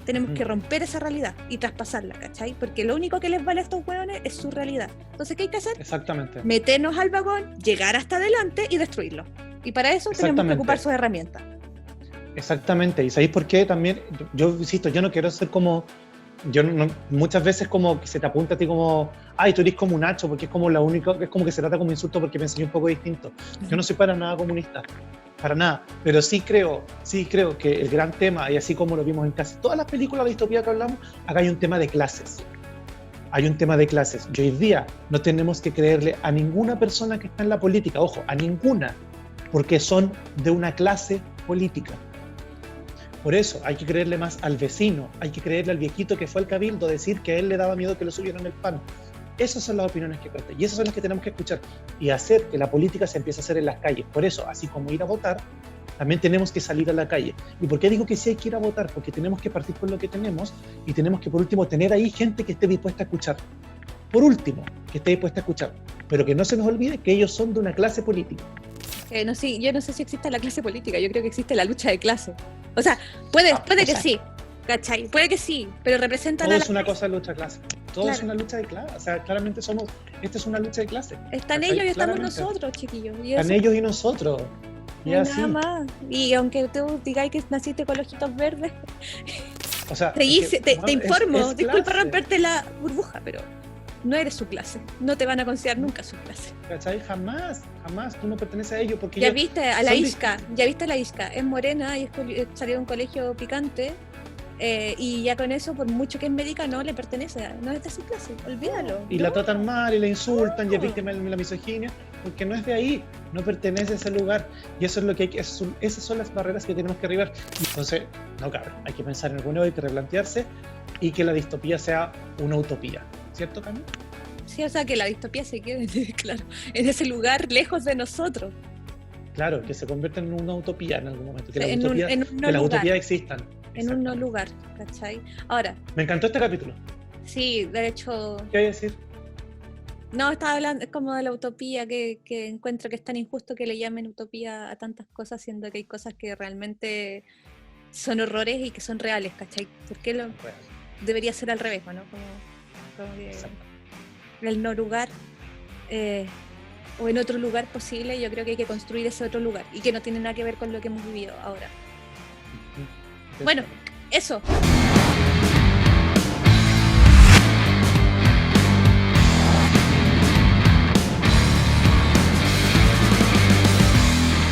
tenemos que romper esa realidad y traspasarla, ¿cachai? Porque lo único que les vale a estos hueones es su realidad. Entonces, ¿qué hay que hacer?
Exactamente.
Meternos al vagón, llegar hasta adelante y destruirlo. Y para eso tenemos que ocupar sus herramientas.
Exactamente. ¿Y sabéis por qué? También, yo insisto, yo no quiero ser como... muchas veces como que se te apunta a ti como, ay, tú eres como un hacho, porque es como la única, es como que se trata como insulto porque me enseñó un poco distinto. Yo no soy para nada comunista, para nada, pero sí creo que el gran tema, y así como lo vimos en casi todas las películas de distopía que hablamos, acá hay un tema de clases. Hay un tema de clases. Y hoy día no tenemos que creerle a ninguna persona que está en la política, ojo, a ninguna, porque son de una clase política. Por eso hay que creerle más al vecino, hay que creerle al viejito que fue al cabildo, decir que a él le daba miedo que le subieran el pan. Esas son las opiniones que cuentan y esas son las que tenemos que escuchar y hacer que la política se empiece a hacer en las calles. Por eso, así como ir a votar, también tenemos que salir a la calle. ¿Y por qué digo que sí hay que ir a votar? Porque tenemos que partir con lo que tenemos y tenemos que, por último, tener ahí gente que esté dispuesta a escuchar. Por último, que esté dispuesta a escuchar. Pero que no se nos olvide que ellos son de una clase política.
Yo no sé si existe la clase política, yo creo que existe la lucha de clase. O sea, puede que sí, ¿cachai? Puede que sí, pero representan
todo es una cosa de lucha de clase. Todo es una lucha de clase. O sea, claramente esta es una lucha de clase.
Están ¿cachai? Ellos y estamos nosotros, chiquillos.
Están ellos y nosotros. Y así.
Nada más. Y aunque tú digáis que naciste con los ojitos verdes,
o sea,
te informo, disculpa romperte la burbuja, pero no eres su clase, no te van a considerar nunca su clase.
¿Cachai? Jamás, tú no perteneces a ellos porque
ya viste a la Isca, es morena y salió de un colegio picante y ya con eso, por mucho que es médica, no le pertenece, no es de su clase, olvídalo.
Y la tratan mal y la insultan y es víctima de la misoginia porque no es de ahí, no pertenece a ese lugar y eso es lo que esas son las barreras que tenemos que arribar. Entonces, no cabe, hay que pensar en algo nuevo, hay que replantearse y que la distopía sea una utopía. ¿Cierto, Cami?
Sí, o sea, que la distopía se quede, claro, en ese lugar lejos de nosotros.
Claro, que se convierta en una utopía en algún momento, que las utopías existan.
en un no lugar, ¿cachai? Ahora,
me encantó este capítulo.
Sí, de hecho...
¿Qué hay a decir?
No, estaba hablando como de la utopía, que encuentro que es tan injusto que le llamen utopía a tantas cosas, siendo que hay cosas que realmente son horrores y que son reales, ¿cachai? ¿Por qué debería ser al revés, ¿no? Como que el no lugar o en otro lugar posible, yo creo que hay que construir ese otro lugar y que no tiene nada que ver con lo que hemos vivido ahora. Bueno, eso.